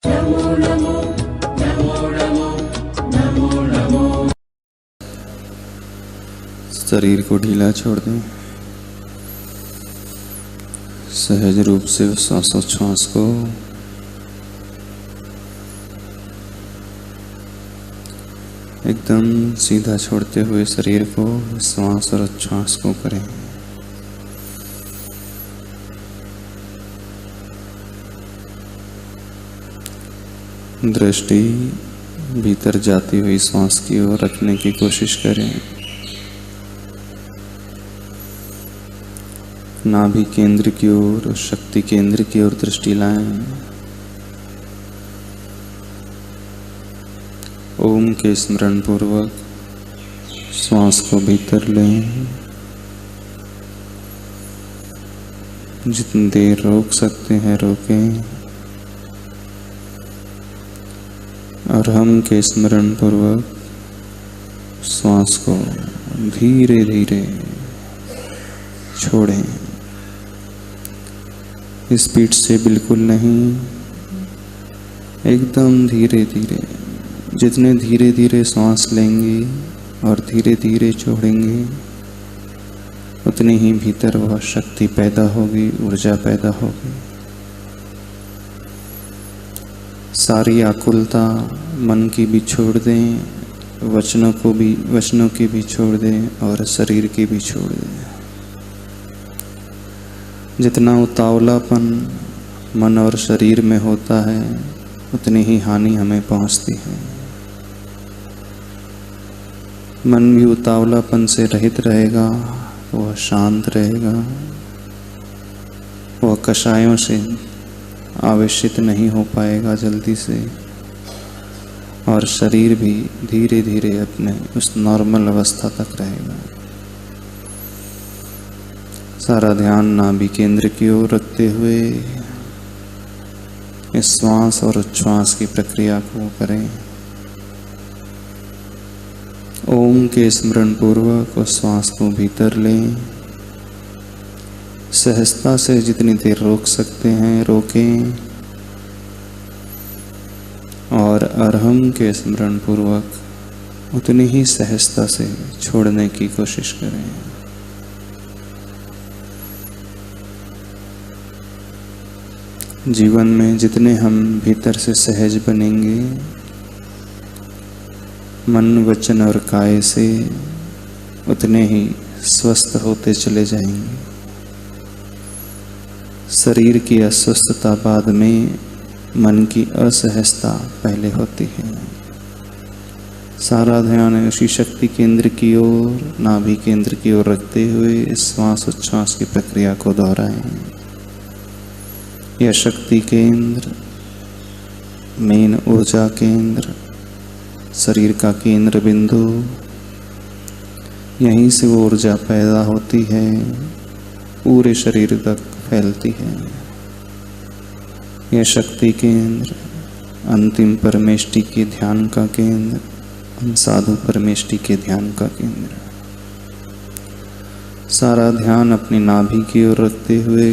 नमो नमो नमो नमो नमो नमो। शरीर को ढीला छोड़ दें। सहज रूप से श्वासोच्छ्वास को एकदम सीधा छोड़ते हुए शरीर को श्वास और उच्छ्वास को करें। दृष्टि भीतर जाती हुई श्वास की ओर रखने की कोशिश करें। नाभि केंद्र की ओर, शक्ति केंद्र की ओर दृष्टि लाएं। ओम के स्मरण पूर्वक श्वास को भीतर लें। जितनी देर रोक सकते हैं रोकें। और हम के स्मरण पूर्वक श्वास को धीरे धीरे छोड़ें। स्पीड से बिल्कुल नहीं, एकदम धीरे धीरे। जितने धीरे धीरे सांस लेंगे और धीरे धीरे छोड़ेंगे उतनी ही भीतर वह शक्ति पैदा होगी, ऊर्जा पैदा होगी। सारी आकुलता मन की भी छोड़ दें, वचनों की भी छोड़ दें और शरीर की भी छोड़ दें। जितना उतावलापन मन और शरीर में होता है उतनी ही हानि हमें पहुंचती है। मन भी उतावलापन से रहित रहेगा, वह शांत रहेगा, वह कषायों से आवेशित नहीं हो पाएगा जल्दी से, और शरीर भी धीरे धीरे अपने उस नॉर्मल अवस्था तक रहेगा। सारा ध्यान नाभि केंद्र की ओर रखते हुए इस श्वास और उच्छ्वास की प्रक्रिया को करें। ओम के स्मरण पूर्वक उस श्वास को भीतर लें। सहजता से जितनी देर रोक सकते हैं रोकें। और अरहम के स्मरण पूर्वक उतनी ही सहजता से छोड़ने की कोशिश करें। जीवन में जितने हम भीतर से सहज बनेंगे, मन वचन और काया से उतने ही स्वस्थ होते चले जाएंगे। शरीर की अस्वस्थता बाद में, मन की असहजता पहले होती है। सारा ध्यान उसी शक्ति केंद्र की ओर, नाभि केंद्र की ओर रखते हुए इस श्वास उच्छ्वास की प्रक्रिया को दोहराएं। यह शक्ति केंद्र, मेन ऊर्जा केंद्र, शरीर का केंद्र बिंदु, यहीं से वो ऊर्जा पैदा होती है, पूरे शरीर तक फैलती है। यह शक्ति केंद्र अंतिम परमेष्टि के ध्यान का केंद्र, साधु परमेष्टि के ध्यान का केंद्र। सारा ध्यान अपनी नाभि की ओर रखते हुए,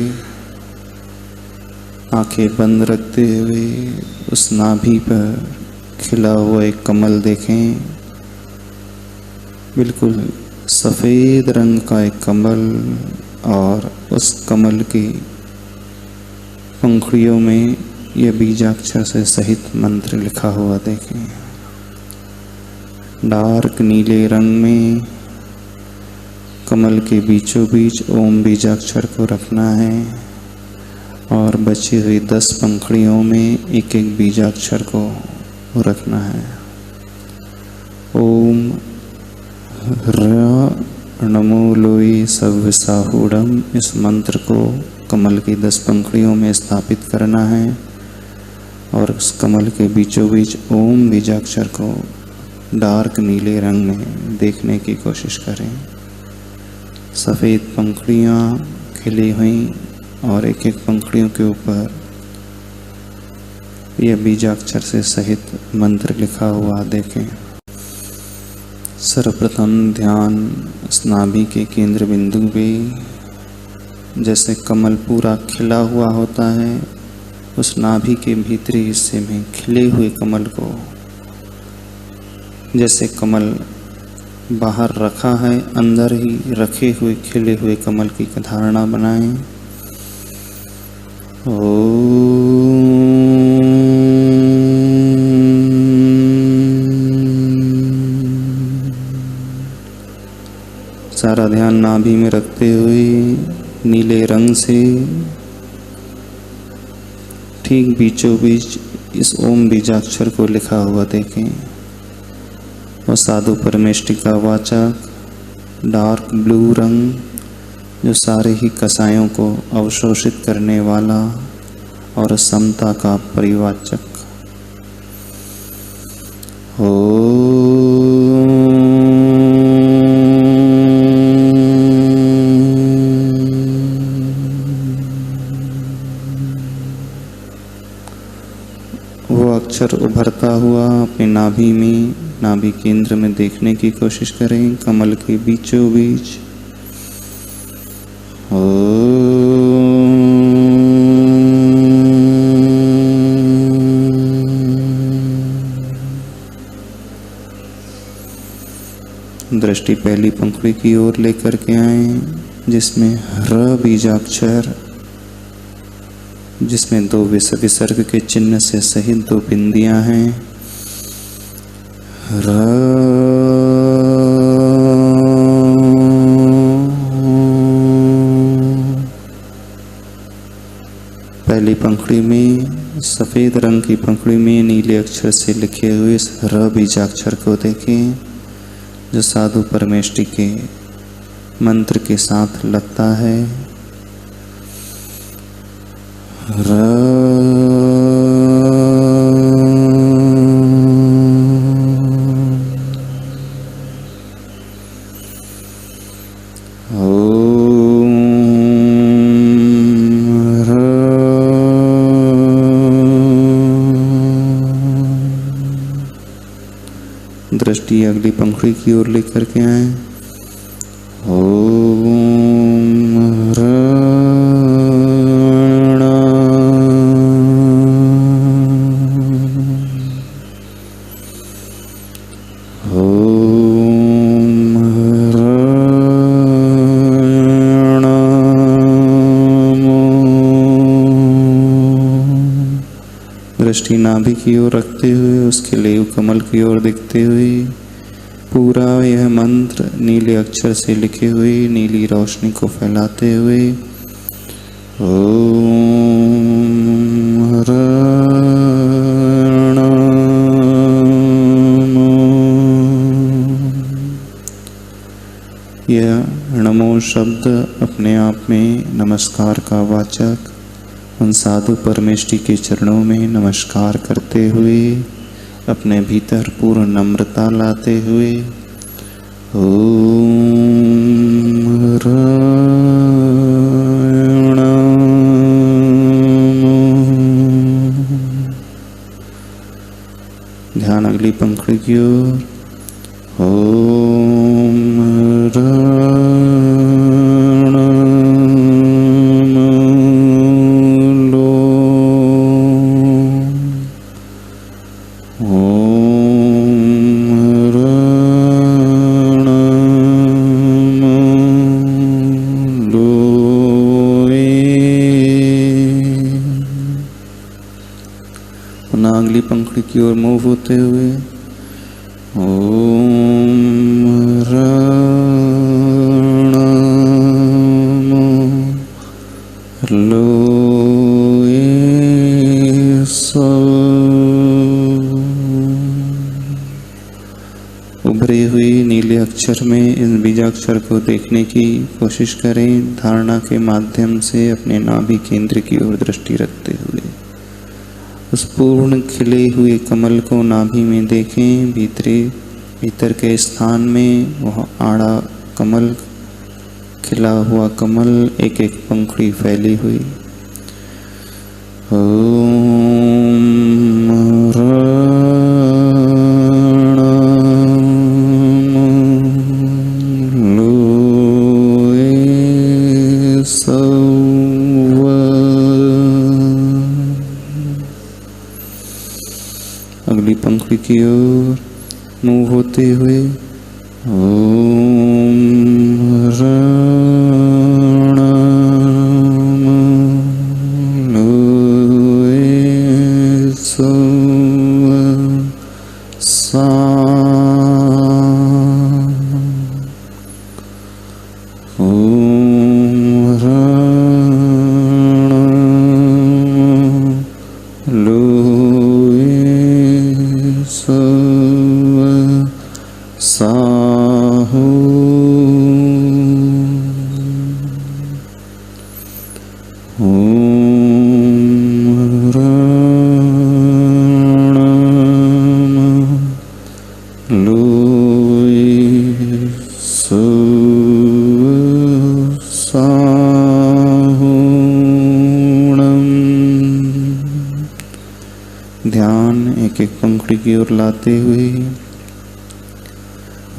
आंखें बंद रखते हुए उस नाभि पर खिला हुआ एक कमल देखें। बिल्कुल सफ़ेद रंग का एक कमल, और उस कमल की पंखुड़ियों में यह बीजाक्षर से सहित मंत्र लिखा हुआ देखें। डार्क नीले रंग में कमल के बीचों बीच ओम बीजाक्षर को रखना है, और बची हुई 10 पंखुड़ियों में एक एक बीजाक्षर को रखना है। ओम नमो लोई सव्यसाहूढ़म, इस मंत्र को कमल की 10 पंखुड़ियों में स्थापित करना है, और उस कमल के बीचों बीच ओम बीजाक्षर को डार्क नीले रंग में देखने की कोशिश करें। सफ़ेद पंखुड़ियाँ खिली हुई और एक एक पंखुड़ियों के ऊपर यह बीजाक्षर से सहित मंत्र लिखा हुआ देखें। सर्वप्रथम ध्यान नाभि के केंद्र बिंदु पे, जैसे कमल पूरा खिला हुआ होता है उस नाभि के भीतरी हिस्से में खिले हुए कमल को, जैसे कमल बाहर रखा है, अंदर ही रखे हुए खिले हुए कमल की धारणा बनाएं। सारा ध्यान नाभि में रखते हुए नीले रंग से ठीक बीचों बीच इस ओम बीजाक्षर को लिखा हुआ देखें। और साधु परमेष्टि का वाचक डार्क ब्लू रंग, जो सारे ही कसायों को अवशोषित करने वाला और समता का परिवाचक। वो अक्षर उभरता हुआ अपने नाभि में, नाभि केंद्र में देखने की कोशिश करें, कमल के बीचों बीच। दृष्टि पहली पंखुड़ी की ओर लेकर के आए, जिसमें र बीजाक्षर, जिसमें दो विसर्ग के चिन्ह से सहित दो बिंदियां हैं। र पहली पंखुड़ी में, सफेद रंग की पंखुड़ी में नीले अक्षर से लिखे हुए इस र बीजाक्षर को देखें, जो साधु परमेष्टि के मंत्र के साथ लगता है। दृष्टि अगली पंखुड़ी की ओर लेकर के आए। ओम दृष्टि नाभि की ओर रखते हुए उसके लेव कमल की ओर देखते हुए पूरा यह मंत्र नीले अक्षर से लिखे हुए नीली रोशनी को फैलाते हुए ओम यह नमो शब्द अपने आप में नमस्कार का वाचक उन साधु परमेष्टि के चरणों में नमस्कार करते हुए अपने भीतर पूर्ण नम्रता लाते हुए ओम ध्यान अगली पंखुड़ी की ओर ओम अगली पंखुड़ी की ओर मूव होते हुए ओम लोए उभरी हुई नीले अक्षर में इन बीजाक्षर को देखने की कोशिश करें। धारणा के माध्यम से अपने नाभि केंद्र की ओर दृष्टि रखते हुए उस पूर्ण खिले हुए कमल को नाभि में देखें। भीतर के स्थान में वह आड़ा कमल, खिला हुआ कमल, एक एक पंखुड़ी फैली हुई। ओम अगली पंक्ति की ओर मूव होते हुए ओम ध्यान एक एक पंक्ति की ओर लाते हुए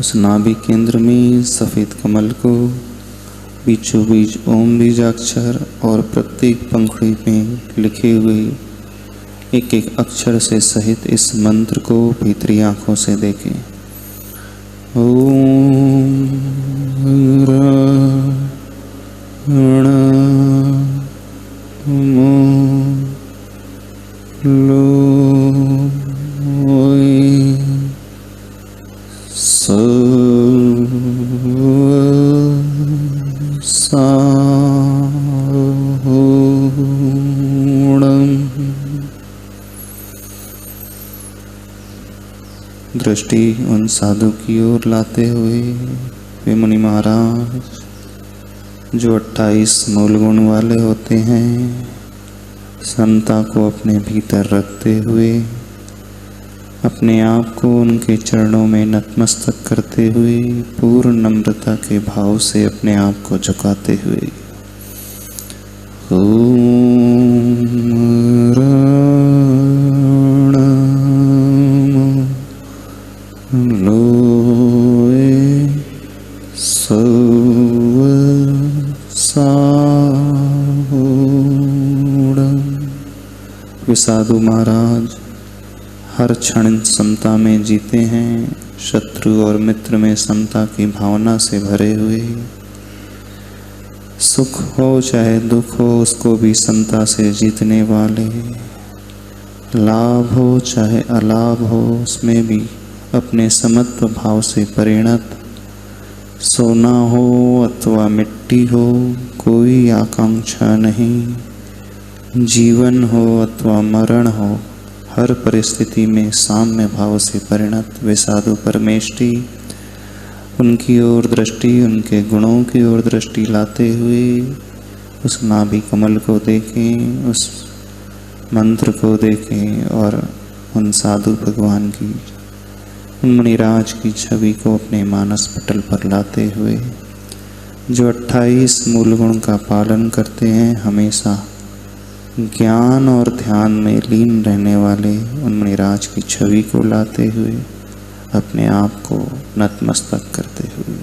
उस नाभि केंद्र में सफेद कमल को बीचों बीच ओम बीजाक्षर और प्रत्येक पंक्ति में लिखे हुए एक एक अक्षर से सहित इस मंत्र को भीतरी आंखों से देखें। ओम दृष्टि उन साधु की ओर लाते हुए वे मुनि महाराज जो 28 मूल गुण वाले होते हैं, समता को अपने भीतर रखते हुए अपने आप को उनके चरणों में नतमस्तक करते हुए पूर्ण नम्रता के भाव से अपने आप को झुकाते हुए साधु महाराज हर क्षण समता में जीते हैं, शत्रु और मित्र में समता की भावना से भरे हुए, सुख हो चाहे दुख हो उसको भी समता से जीतने वाले, लाभ हो चाहे अलाभ हो उसमें भी अपने समत्व भाव से परिणत, सोना हो अथवा मिट्टी हो कोई आकांक्षा नहीं, जीवन हो अथवा मरण हो हर परिस्थिति में साम्य भाव से परिणत वे साधु परमेष्ठी उनकी ओर दृष्टि, उनके गुणों की ओर दृष्टि लाते हुए उस नाभि कमल को देखें, उस मंत्र को देखें और उन साधु भगवान की, उन मुनिराज की छवि को अपने मानस पटल पर लाते हुए जो 28 मूल गुण का पालन करते हैं, हमेशा ज्ञान और ध्यान में लीन रहने वाले उन मुनिराज की छवि को लाते हुए अपने आप को नतमस्तक करते हुए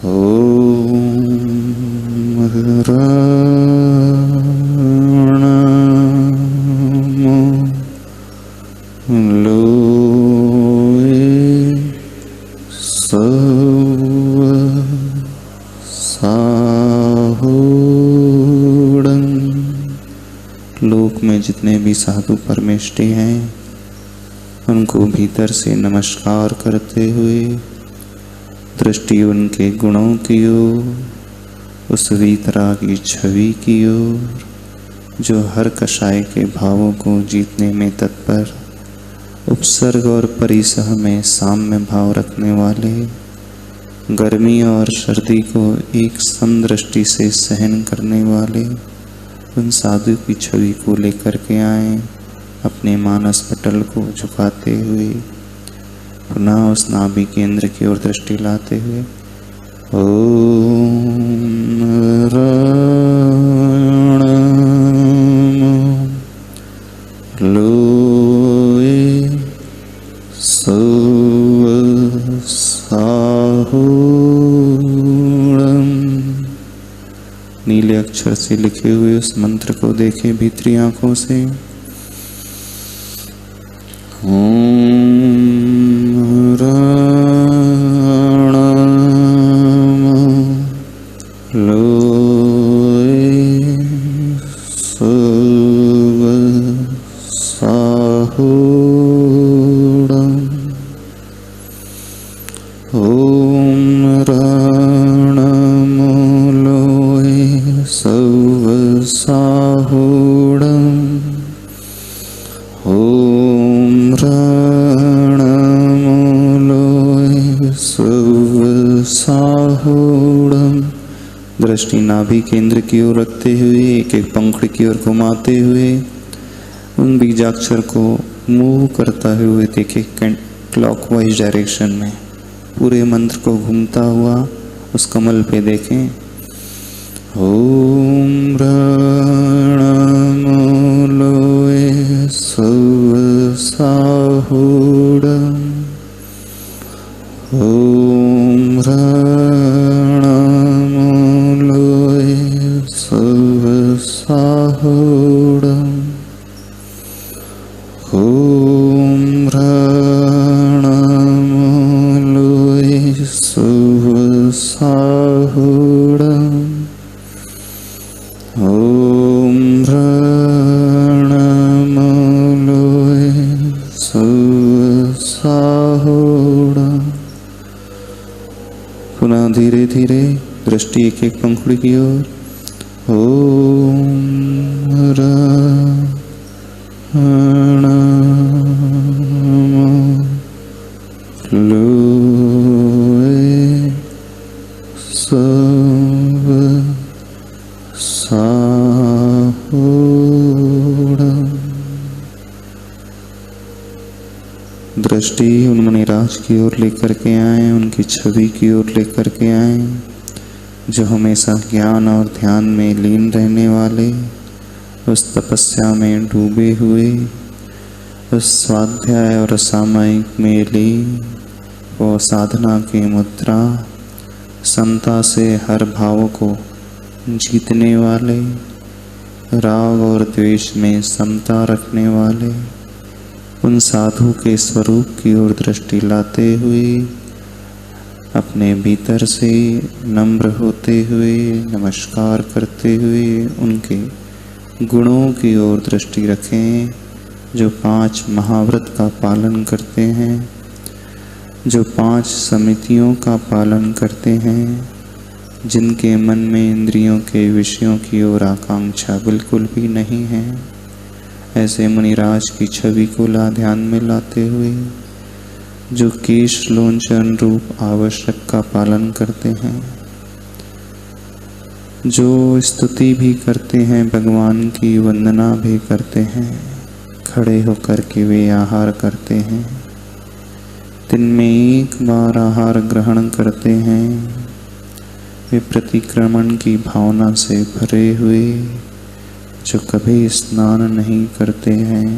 ओम लोक में जितने भी साधु परमेष्ठी हैं उनको भीतर से नमस्कार करते हुए दृष्टि उनके गुणों की ओर, उस वीतरागी छवि की ओर जो हर कषाय के भावों को जीतने में तत्पर, उपसर्ग और परिसह में साम्य भाव रखने वाले, गर्मी और सर्दी को एक समदृष्टि से सहन करने वाले उन साधु की छवि को लेकर के आए, अपने मानस पटल को झुकाते हुए पुनः उस नाभि केंद्र की ओर दृष्टि लाते हुए ओम लोए नीले अक्षर से लिखे हुए उस मंत्र को देखें भीतरी आंखों से। दृष्टि नाभि केंद्र की ओर रखते हुए एक एक पंखुड़ी की ओर घुमाते हुए उन बीजाक्षर को मूव करता हुए देखे क्लॉकवाइज डायरेक्शन में। पूरे मंत्र को घूमता हुआ उस कमल पे देखें। ओम रणमूलोए सौवसाहूढम्। ओम रणमूलोए सौवसाहूढम्। ओम रणमूलोए सौवसाहूढम्। ओम रणमूलोए सौवसाहूढम्। पुनः धीरे धीरे दृष्टि एक एक पंखुड़ी की ओर। ओम रणमूलोए सौवसाहूढम्। दृष्टि उन मुनिराज की ओर लेकर के आए, उनकी छवि की ओर लेकर के आए, जो हमेशा ज्ञान और ध्यान में लीन रहने वाले, उस तपस्या में डूबे हुए, उस स्वाध्याय और सामायिक में लीन, वो साधना की मुद्रा, समता से हर भाव को जीतने वाले, राग और द्वेष में समता रखने वाले, उन साधु के स्वरूप की ओर दृष्टि लाते हुए अपने भीतर से नम्र होते हुए नमस्कार करते हुए उनके गुणों की ओर दृष्टि रखें, जो 5 महाव्रत का पालन करते हैं, जो 5 समितियों का पालन करते हैं, जिनके मन में इंद्रियों के विषयों की ओर आकांक्षा बिल्कुल भी नहीं है। ऐसे मुनिराज की छवि को ध्यान में लाते हुए, जो केश लोंचन रूप आवश्यक का पालन करते हैं, जो स्तुति भी करते हैं, भगवान की वंदना भी करते हैं, खड़े होकर के वे आहार करते हैं, दिन में एक बार आहार ग्रहण करते हैं, वे प्रतिक्रमण की भावना से भरे हुए, जो कभी स्नान नहीं करते हैं,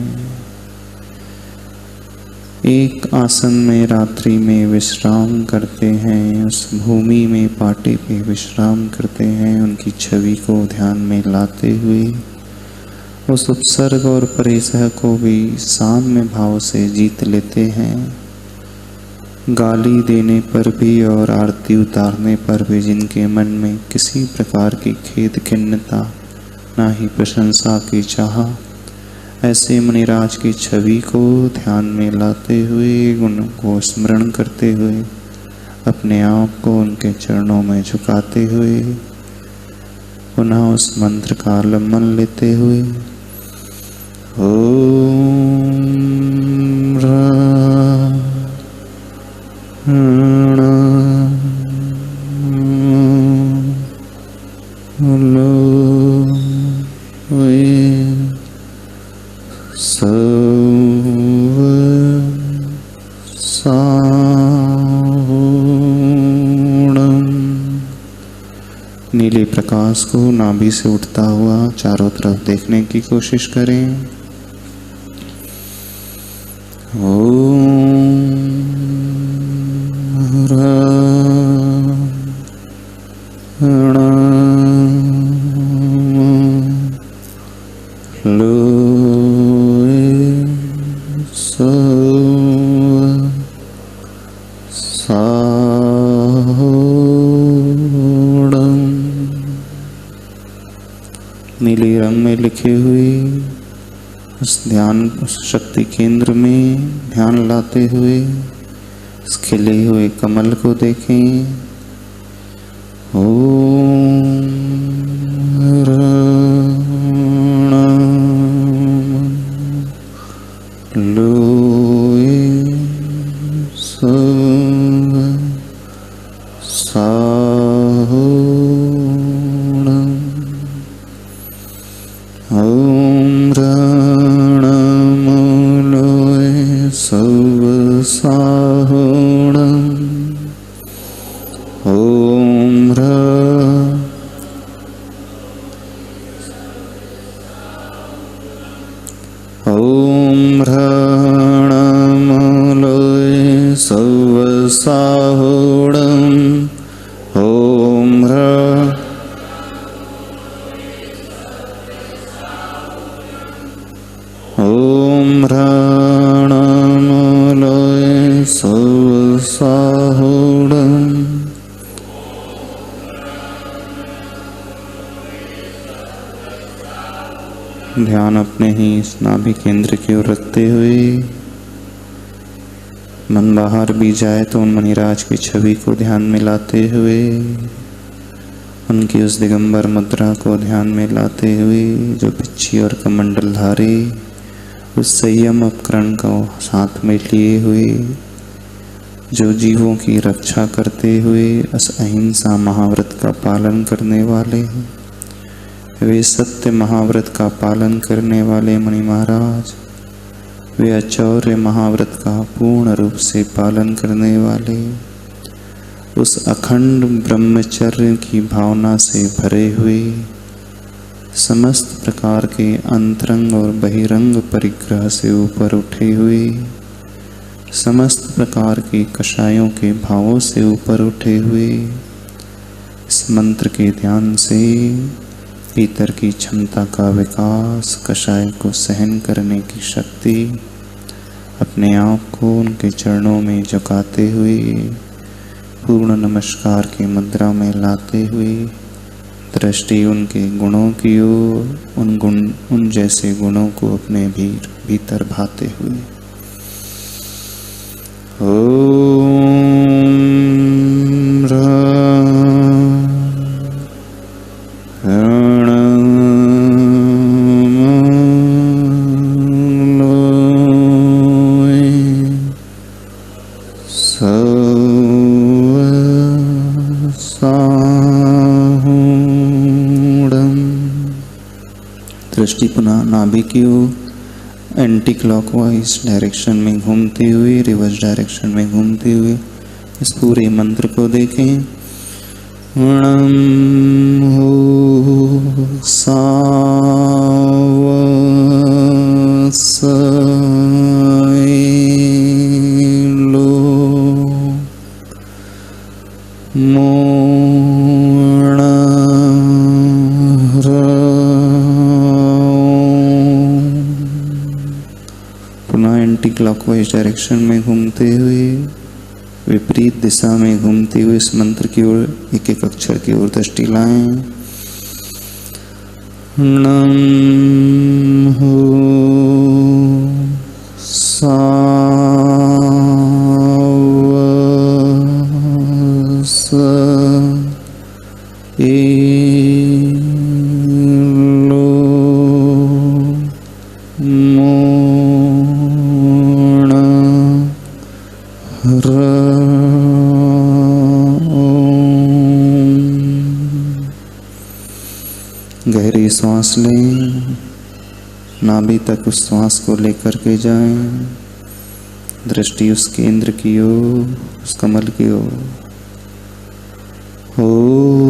एक आसन में रात्रि में विश्राम करते हैं, उस भूमि में पाटे पे विश्राम करते हैं, उनकी छवि को ध्यान में लाते हुए उस उपसर्ग और परिसह को भी साम्य भाव से जीत लेते हैं। गाली देने पर भी और आरती उतारने पर भी जिनके मन में किसी प्रकार की खेद खिन्नता, ना ही प्रशंसा की चाह, ऐसे मुनिराज की छवि को ध्यान में लाते हुए, गुण को स्मरण करते हुए, अपने आप को उनके चरणों में झुकाते हुए, पुनः उस मंत्र का आलम्बन लेते हुए ओम नीले प्रकाश को नाभि से उठता हुआ चारों तरफ देखने की कोशिश करें। ओम रंग में लिखे हुए उस ध्यान, उस शक्ति केंद्र में ध्यान लाते हुए इस खिले हुए कमल को देखें। ओम लोए सव साहुणं। ओम रणं लोए सव साहुणं। ओम रणमलोय सव साहुणं। ओम रणमलोय सव साहुणं। ध्यान अपने ही इस नाभि केंद्र की ओर रखते हुए मन बाहर भी जाए तो उन मणिराज की छवि को ध्यान में लाते हुए, उनकी उस दिगंबर मुद्रा को ध्यान में लाते हुए, जो पिच्छी और कमंडल धारे उस संयम उपकरण को साथ में लिए हुए, जो जीवों की रक्षा करते हुए उस अहिंसा महाव्रत का पालन करने वाले हैं, वे सत्य महाव्रत का पालन करने वाले मुनि महाराज, वे अचौर्य महाव्रत का पूर्ण रूप से पालन करने वाले, उस अखंड ब्रह्मचर्य की भावना से भरे हुए, समस्त प्रकार के अंतरंग और बहिरंग परिग्रह से ऊपर उठे हुए, समस्त प्रकार के कषायों के भावों से ऊपर उठे हुए, इस मंत्र के ध्यान से भीतर की क्षमता का विकास, कषाय को सहन करने की शक्ति, अपने आप को उनके चरणों में झुकाते हुए पूर्ण नमस्कार की मुद्रा में लाते हुए, दृष्टि उनके गुणों की ओर, उन जैसे गुणों को अपने भीतर भाते हुए। ओम दृष्टि पुनः नाभि की ओर एंटी क्लॉकवाइज डायरेक्शन में घूमते हुए, रिवर्स डायरेक्शन में घूमते हुए इस पूरे मंत्र को देखें। णं हो साव लो मो क्लॉकवाइज डायरेक्शन में घूमते हुए, विपरीत दिशा में घूमते हुए इस मंत्र की ओर एक एक अक्षर की ओर दृष्टि लाएं। णं हो गहरी सांस लें, नाभि तक उस सांस को लेकर के जाएं, दृष्टि उस केंद्र की ओर, उस कमल की ओर। ओम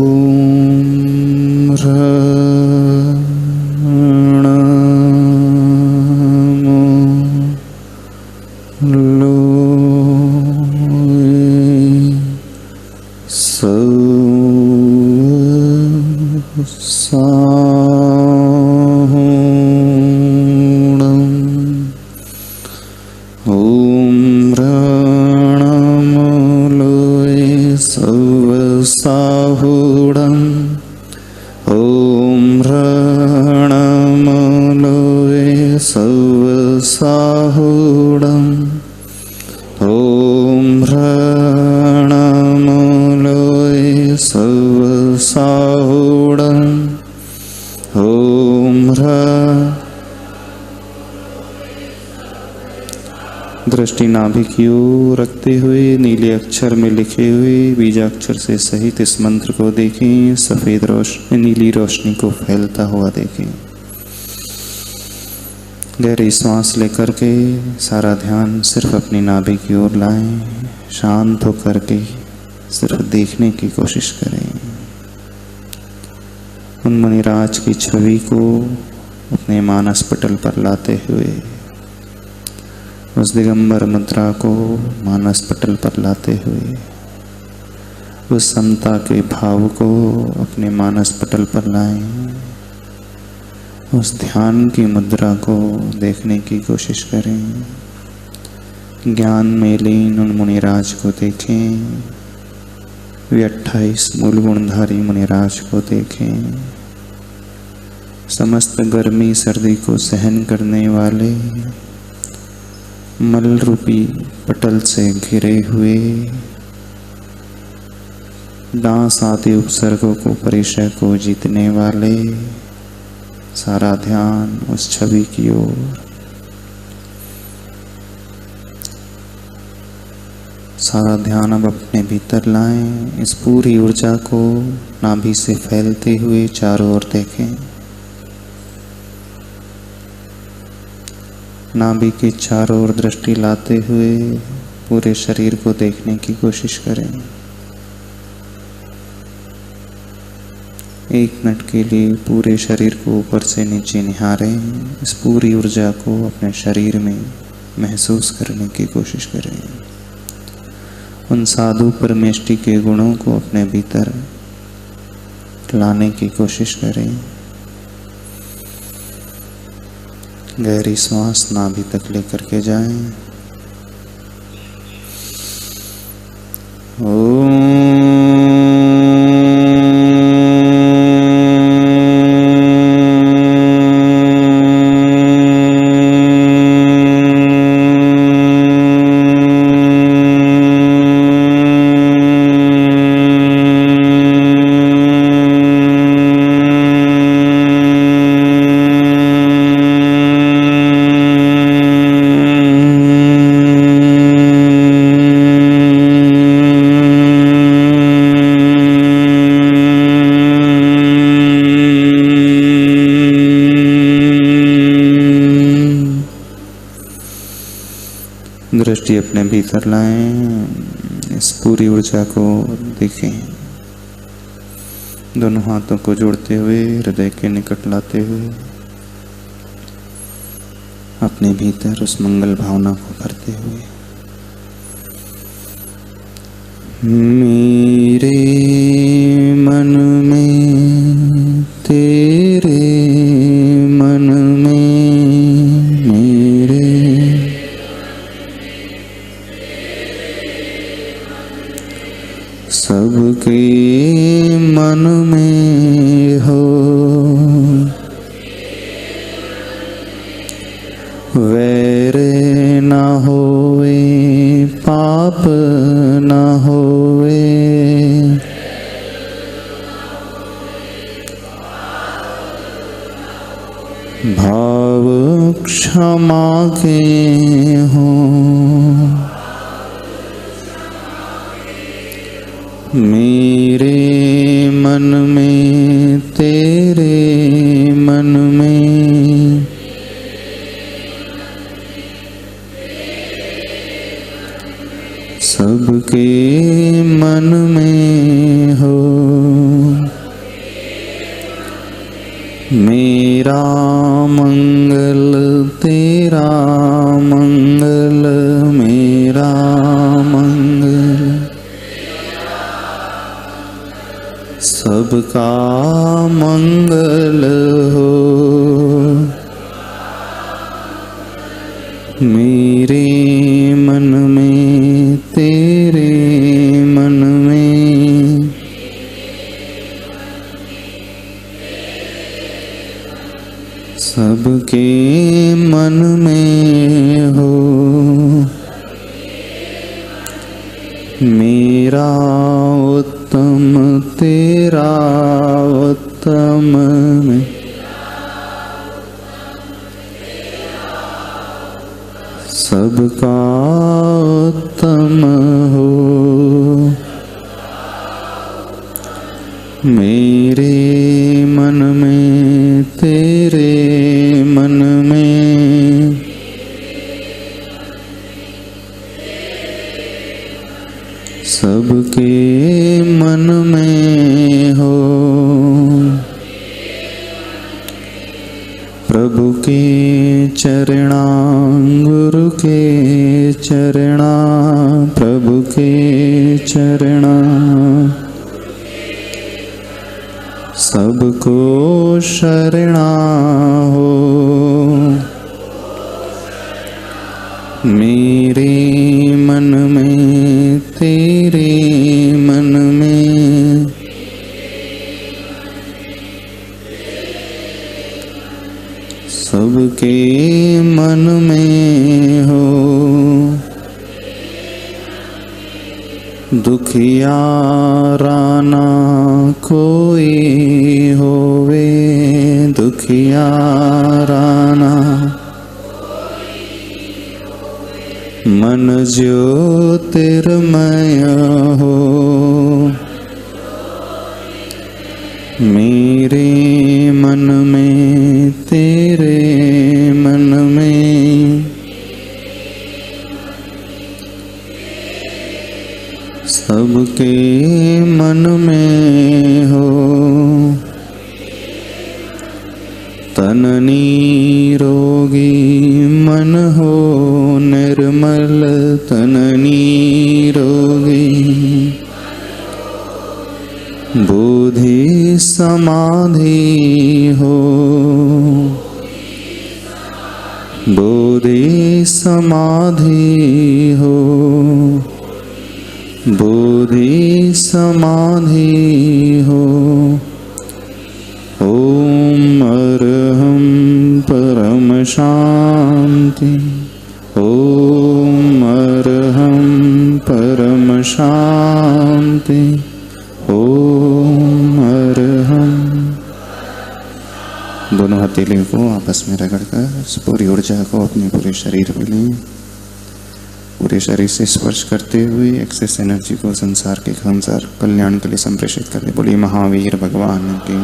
साहुणं। ओम रणमलोय सर्वसाहुडं ॐ ह्राणमूलोय सर्वसाहुडं ॐ दृष्टि नाभि की ओर रखते हुए नीले अक्षर में लिखे हुए बीजाक्षर से सहित इस मंत्र को देखें। सफेद रोशनी नीली रोशनी को फैलता हुआ देखें। गहरी सांस लेकर के सारा ध्यान सिर्फ अपनी नाभि की ओर लाएं। शांत होकर के सिर्फ देखने की कोशिश करें। उन मुनिराज की छवि को अपने मानस पटल पर लाते हुए, उस दिगंबर मुद्रा को मानस पटल पर लाते हुए, उस समता के भाव को अपने मानस पटल पर लाएं। उस ध्यान की मुद्रा को देखने की कोशिश करें। ज्ञान में लीन उन मुनिराज को देखें। वे 28 मूल गुणधारी मुनिराज को देखें। समस्त गर्मी सर्दी को सहन करने वाले मल रूपी पटल से घिरे हुए, डांस आदि उपसर्गों को परिचय को जीतने वाले, सारा ध्यान उस छवि की ओर। सारा ध्यान अब अपने भीतर लाएं। इस पूरी ऊर्जा को नाभि से फैलते हुए चारों ओर देखें। नाभि के चारों ओर दृष्टि लाते हुए पूरे शरीर को देखने की कोशिश करें। 1 मिनट के लिए पूरे शरीर को ऊपर से नीचे निहारें। इस पूरी ऊर्जा को अपने शरीर में महसूस करने की कोशिश करें। उन साधु परमेष्टि के गुणों को अपने भीतर लाने की कोशिश करें। गहरी सांस नाभि तक लेकर के जाएं। दृष्टि अपने भीतर लाएं। इस पूरी ऊर्जा को देखें। दोनों हाथों को जोड़ते हुए हृदय के निकट लाते हुए अपने भीतर उस मंगल भावना को भरते हुए, मेरे मन में तेरे मन में मेरे सबके मन में हो, वैर न होए पाप न होए, भाव क्षमा के हों, मेरे मन में तेरे मन में सबके मन में हो, मेरा मंगल तेरा मंगल, मेरा मंगल सबका मंगल हो, मेरे मन में तेरे मन में सबके मन में हो, मेरा उत्तम तेरा उत्तम में, सबका उत्तम हो, मेरे मन में तेरे मन में, सबके मन में हो, प्रभु के चरणा, गुरु के चरणा, प्रभु के चरणा, सबको शरणा हो, मेरे मन में तेरे मन में, सबके मन में हो, दुखियाराना कोई होवे, दुखियाराना मन ज्योतिर्मय हो, मेरे मन में तेरे मन में, सबके मन में हो, तन निरोगी मन हो निर्मल, तन निरोगी बुद्धि समाधि हो, बुद्धि समाधि हो, बुद्धि समाधि हो। ओम अरहं परम शांति, ओम अरहं परम शांति, ओम अरहं। दोनों हथेलियों को आपस में रगड़कर इस पूरी ऊर्जा को अपने पूरे शरीर में लें। पूरे शरीर से स्पर्श करते हुए एक्सेस एनर्जी को संसार के संसार कल्याण के लिए संप्रेषित कर दे। बोलिए महावीर भगवान की।